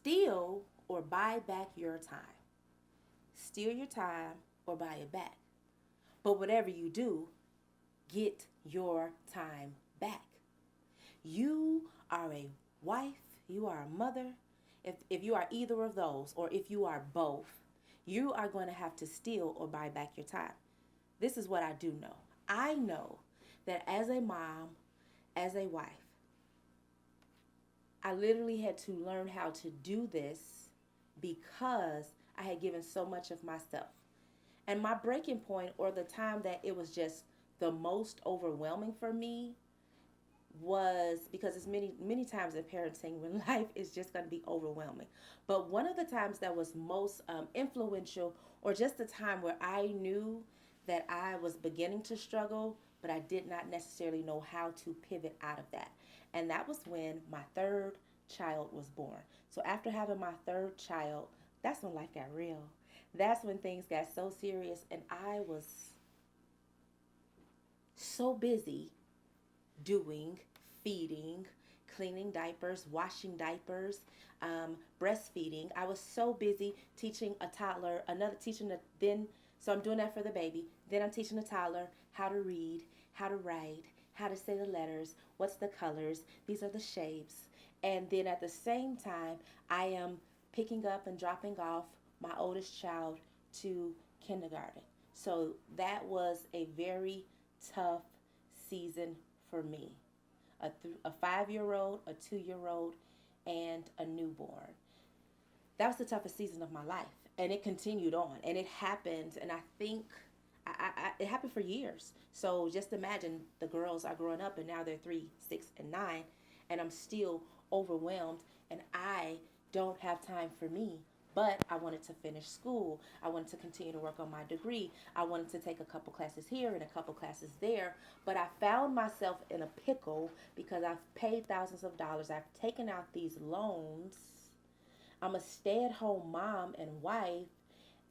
Steal or buy back your time. Steal your time or buy it back. But whatever you do, get your time back. You are a wife, you are a mother. If you are either of those, or if you are both, you are going to have to steal or buy back your time. This is what I do know. I know that as a mom, as a wife, I literally had to learn how to do this because I had given so much of myself. And my breaking point, or the time that it was just the most overwhelming for me, was because it's many times in parenting when life is just going to be overwhelming. But one of the times that was most influential, or just the time where I knew that I was beginning to struggle, but I did not necessarily know how to pivot out of that. And that was when my third child was born. So after having my third child, that's when life got real. That's when things got so serious, and I was so busy doing, feeding, cleaning diapers, washing diapers, breastfeeding. I was so busy teaching a toddler, so I'm doing that for the baby. Then I'm teaching a toddler how to read, how to write, how to say the letters, what's the colors, these are the shapes. And then at the same time, I am picking up and dropping off my oldest child to kindergarten. So that was a very tough season for me. A 5-year old, a 2-year old, and a newborn. That was the toughest season of my life. And it continued on. And it happened, and I think it happened for years. So just imagine the girls are growing up, and now they're 3, 6, and 9, and I'm still overwhelmed, and I don't have time for me. But I wanted to finish school. I wanted to continue to work on my degree. I wanted to take a couple classes here and a couple classes there. But I found myself in a pickle because I've paid thousands of dollars. I've taken out these loans. I'm a stay-at-home mom and wife,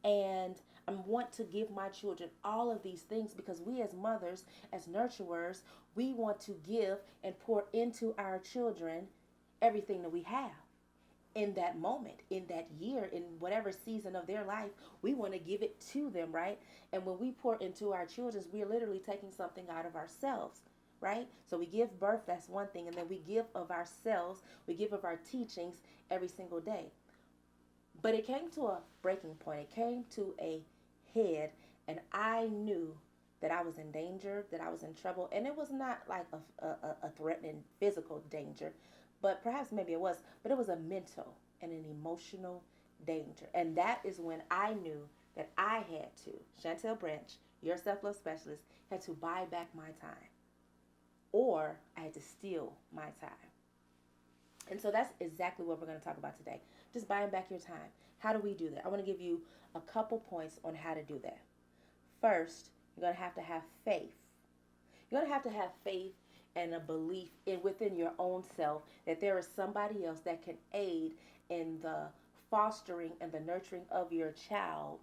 and I want to give my children all of these things because we as mothers, as nurturers, we want to give and pour into our children everything that we have in that moment, in that year, in whatever season of their life. We want to give it to them, right? And when we pour into our children, we're literally taking something out of ourselves, right? So we give birth, that's one thing, and then we give of ourselves, we give of our teachings every single day. But it came to a breaking point. It came to a head, and I knew that I was in danger, that I was in trouble, and it was not like a threatening physical danger, but perhaps maybe it was, but it was a mental and an emotional danger. And that is when I knew that I had to, Chantelle Branch, your self-love specialist, had to buy back my time, or I had to steal my time. And so that's exactly what we're going to talk about today. Just buying back your time. How do we do that? I want to give you a couple points on how to do that. First, you're going to have faith. You're going to have faith and a belief within your own self that there is somebody else that can aid in the fostering and the nurturing of your child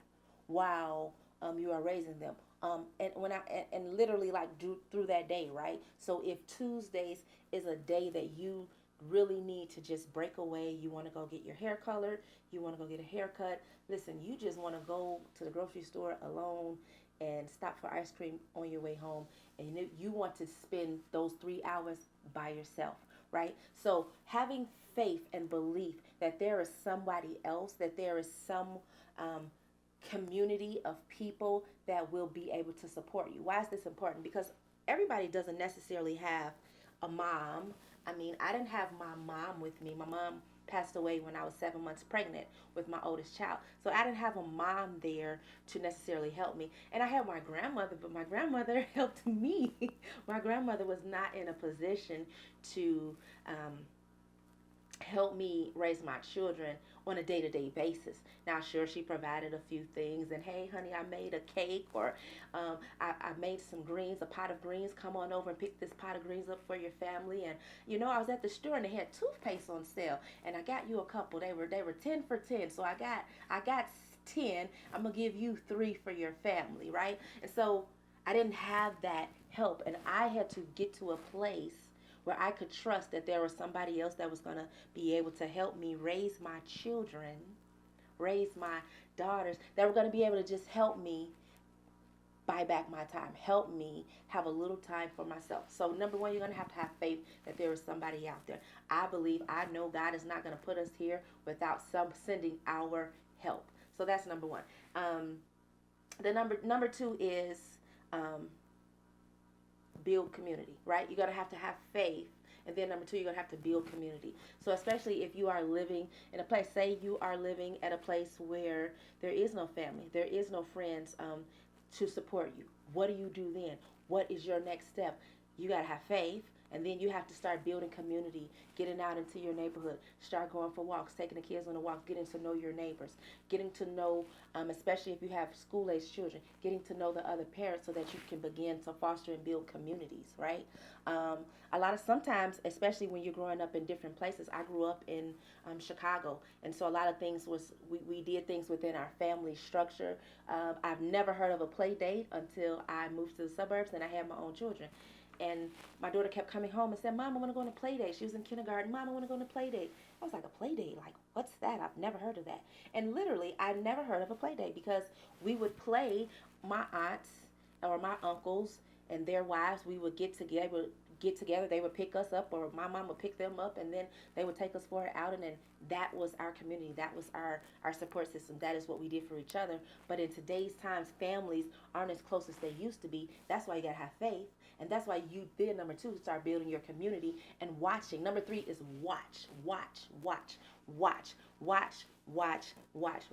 while you are raising them. And literally like through that day, right? So if Tuesdays is a day that you really need to just break away, you want to go get your hair colored, you want to go get a haircut, listen, you just want to go to the grocery store alone and stop for ice cream on your way home, and you want to spend those 3 hours by yourself, right? So having faith and belief that there is somebody else, that there is some community of people that will be able to support you. Why is this important? Because everybody doesn't necessarily have a mom. I mean, I didn't have my mom with me. My mom passed away when I was 7 months pregnant with my oldest child. So I didn't have a mom there to necessarily help me. And I had my grandmother, but my grandmother helped me. My grandmother was not in a position to help me raise my children on a day-to-day basis. Now, sure, she provided a few things, and hey, honey, I made a cake, or I made some greens, a pot of greens. Come on over and pick this pot of greens up for your family. And I was at the store and they had toothpaste on sale, and I got you a couple. They were 10 for 10, so I got 10. I'm gonna give you 3 for your family, right? And so I didn't have that help, and I had to get to a place where I could trust that there was somebody else that was going to be able to help me raise my children, raise my daughters, that were going to be able to just help me buy back my time, help me have a little time for myself. So number one, you're going to have faith that there is somebody out there. I know God is not going to put us here without some sending our help. So that's number one. The number two is build community, right? You're going to have faith. And then number two, you're going to have to build community. So especially if you are living in a place, say you are living at a place where there is no family, there is no friends to support you. What do you do then? What is your next step? You got to have faith. And then you have to start building community, getting out into your neighborhood, start going for walks, taking the kids on a walk, getting to know your neighbors, getting to know, especially if you have school-age children, getting to know the other parents so that you can begin to foster and build communities, right? Sometimes, especially when you're growing up in different places, I grew up in Chicago, and so a lot of things we did things within our family structure. I've never heard of a play date until I moved to the suburbs and I had my own children. And my daughter kept coming home and said, Mom, I want to go on a play date. She was in kindergarten. Mom, I want to go on a play date. I was like, a play date? Like, what's that? I've never heard of that. And literally, I never heard of a play date because we would play, my aunts or my uncles and their wives, we would get together. They would pick us up, or my mom would pick them up, and then they would take us for an outing. And that was our community. That was our support system. That is what we did for each other. But in today's times, families aren't as close as they used to be. That's why you got to have faith. And that's why you then, number two, start building your community and watching. Number three is watch,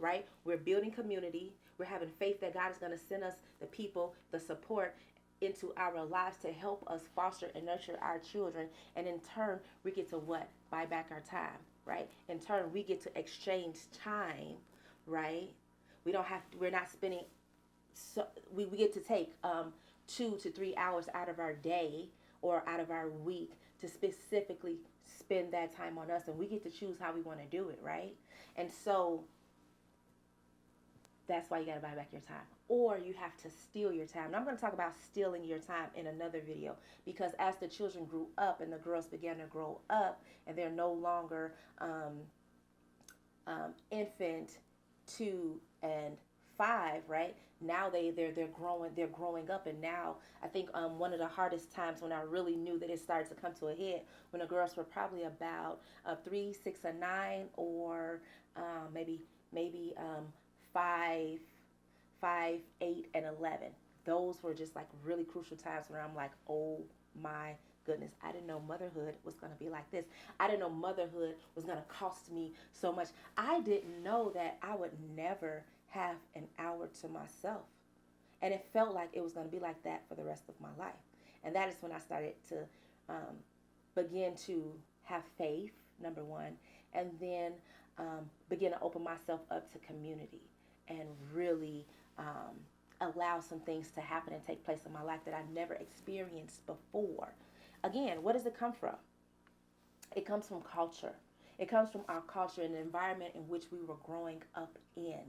right? We're building community. We're having faith that God is going to send us the people, the support into our lives to help us foster and nurture our children. And in turn, we get to what? Buy back our time, right? In turn, we get to exchange time, right? We're not spending, so we get to take 2 to 3 hours out of our day or out of our week to specifically spend that time on us, and we get to choose how we want to do it, right? And so that's why you got to buy back your time, or you have to steal your time. And I'm going to talk about stealing your time in another video, because as the children grew up and the girls began to grow up and they're no longer infant 2 and 5, right? Now they're growing up. And now I think one of the hardest times when I really knew that it started to come to a head, when the girls were probably about 3, 6, and 9, or maybe 5, 8, and 11. Those were just like really crucial times when I'm like, oh my goodness, I didn't know motherhood was going to be like this. I didn't know motherhood was going to cost me so much. I didn't know that I would never have an hour to myself. And it felt like it was going to be like that for the rest of my life. And that is when I started to begin to have faith, number one, and then begin to open myself up to community and really allow some things to happen and take place in my life that I've never experienced before. Again, what does it come from? It comes from culture. It comes from our culture and the environment in which we were growing up in.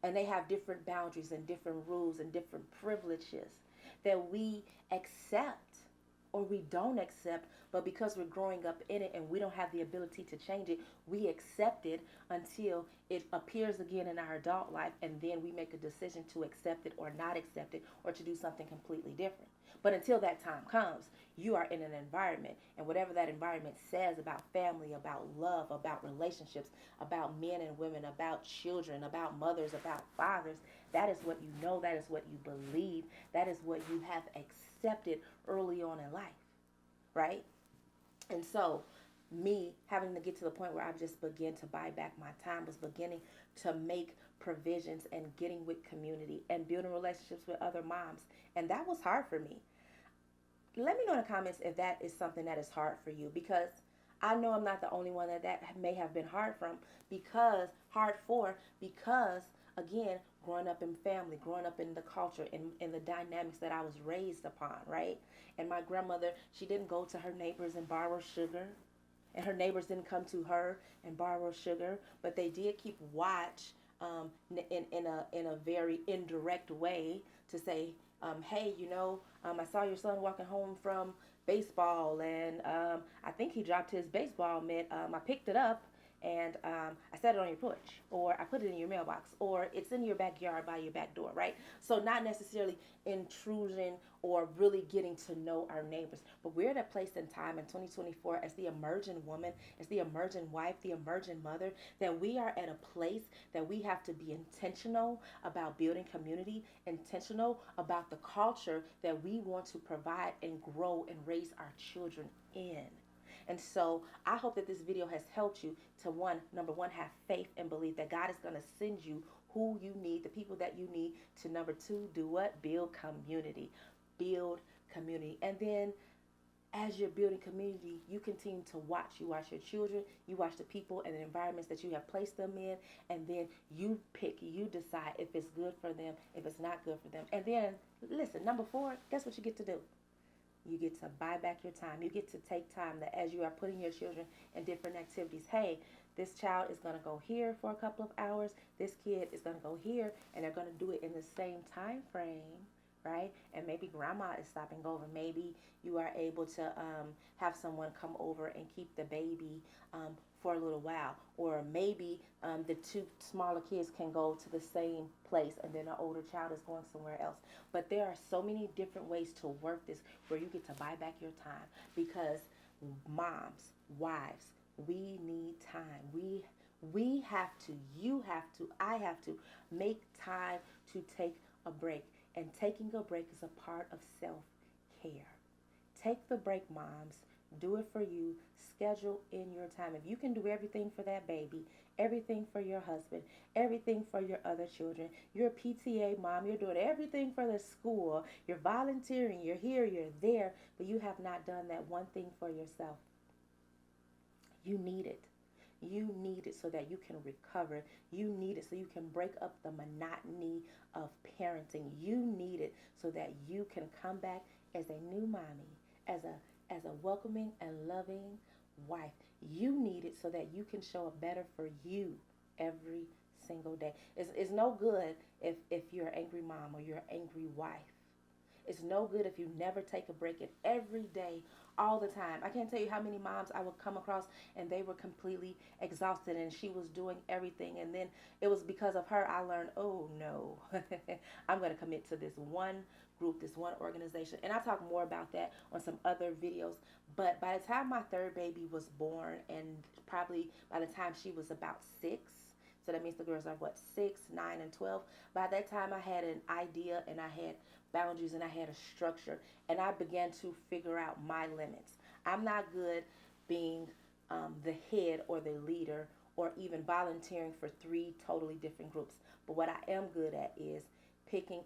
And they have different boundaries and different rules and different privileges that we accept or we don't accept, but because we're growing up in it and we don't have the ability to change it, we accept it until it appears again in our adult life, and then we make a decision to accept it or not accept it, or to do something completely different. But until that time comes, you are in an environment, and whatever that environment says about family, about love, about relationships, about men and women, about children, about mothers, about fathers, that is what you know, that is what you believe, that is what you have accepted early on in life, right? And so me having to get to the point where I just began to buy back my time was beginning to make provisions and getting with community and building relationships with other moms. And that was hard for me. Let me know in the comments if that is something that is hard for you, because I know I'm not the only one that may have been hard for, because again, growing up in family, growing up in the culture, in the dynamics that I was raised upon, right? And my grandmother, she didn't go to her neighbors and borrow sugar, and her neighbors didn't come to her and borrow sugar, but they did keep watch in a very indirect way to say, hey, I saw your son walking home from baseball, and I think he dropped his baseball mitt. I picked it up and I set it on your porch, or I put it in your mailbox, or it's in your backyard by your back door, right? So not necessarily intrusion or really getting to know our neighbors, but we're at a place in time in 2024 as the emerging woman, as the emerging wife, the emerging mother, that we are at a place that we have to be intentional about building community, intentional about the culture that we want to provide and grow and raise our children in. And so I hope that this video has helped you to number one, have faith and believe that God is going to send you who you need, the people that you need, to number two, do what? Build community. Build community. And then as you're building community, you continue to watch. You watch your children, you watch the people and the environments that you have placed them in, and then you pick, you decide if it's good for them, if it's not good for them. And then, listen, number four, guess what you get to do? You get to buy back your time. You get to take time that as you are putting your children in different activities, hey, this child is going to go here for a couple of hours. This kid is going to go here, and they're going to do it in the same time frame, right? And maybe grandma is stopping over. Maybe you are able to have someone come over and keep the baby for a little while. Or maybe the two smaller kids can go to the same place and then the older child is going somewhere else. But there are so many different ways to work this where you get to buy back your time, because moms, wives, we need time. We have to, you have to, I have to make time to take a break. And taking a break is a part of self-care. Take the break, moms. Do it for you. Schedule in your time. If you can do everything for that baby, everything for your husband, everything for your other children, you're a PTA mom, you're doing everything for the school, you're volunteering, you're here, you're there, but you have not done that one thing for yourself. You need it. You need it so that you can recover. You need it so you can break up the monotony of parenting. You need it so that you can come back as a new mommy, as a welcoming and loving wife. You need it so that you can show up better for you every single day. It's no good if you're an angry mom or you're an angry wife. It's no good if you never take a break, and every day, all the time. I can't tell you how many moms I would come across and they were completely exhausted and she was doing everything. And then it was because of her I learned, oh no, I'm going to commit to this one group, this one organization. And I'll talk more about that on some other videos. But by the time my third baby was born, and probably by the time she was about 6, so that means the girls are what, 6, 9, and 12. By that time I had an idea and I had boundaries and I had a structure, and I began to figure out my limits. I'm not good being the head or the leader or even volunteering for 3 totally different groups. But what I am good at is picking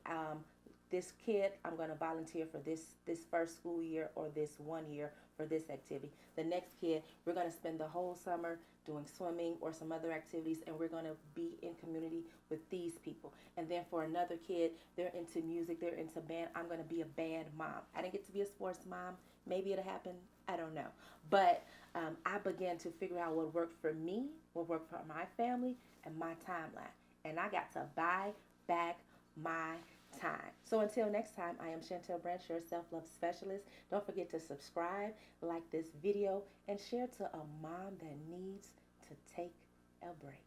this kid, I'm going to volunteer for this first school year or this 1 year for this activity. The next kid, we're going to spend the whole summer doing swimming or some other activities, and we're going to be in community with these people. And then for another kid, they're into music, they're into band. I'm going to be a band mom. I didn't get to be a sports mom. Maybe it'll happen. I don't know. But I began to figure out what worked for me, what worked for my family, and my timeline. And I got to buy back my time. So until next time, I am Chantelle Branch, your self-love specialist. Don't forget to subscribe, like this video, and share to a mom that needs to take a break.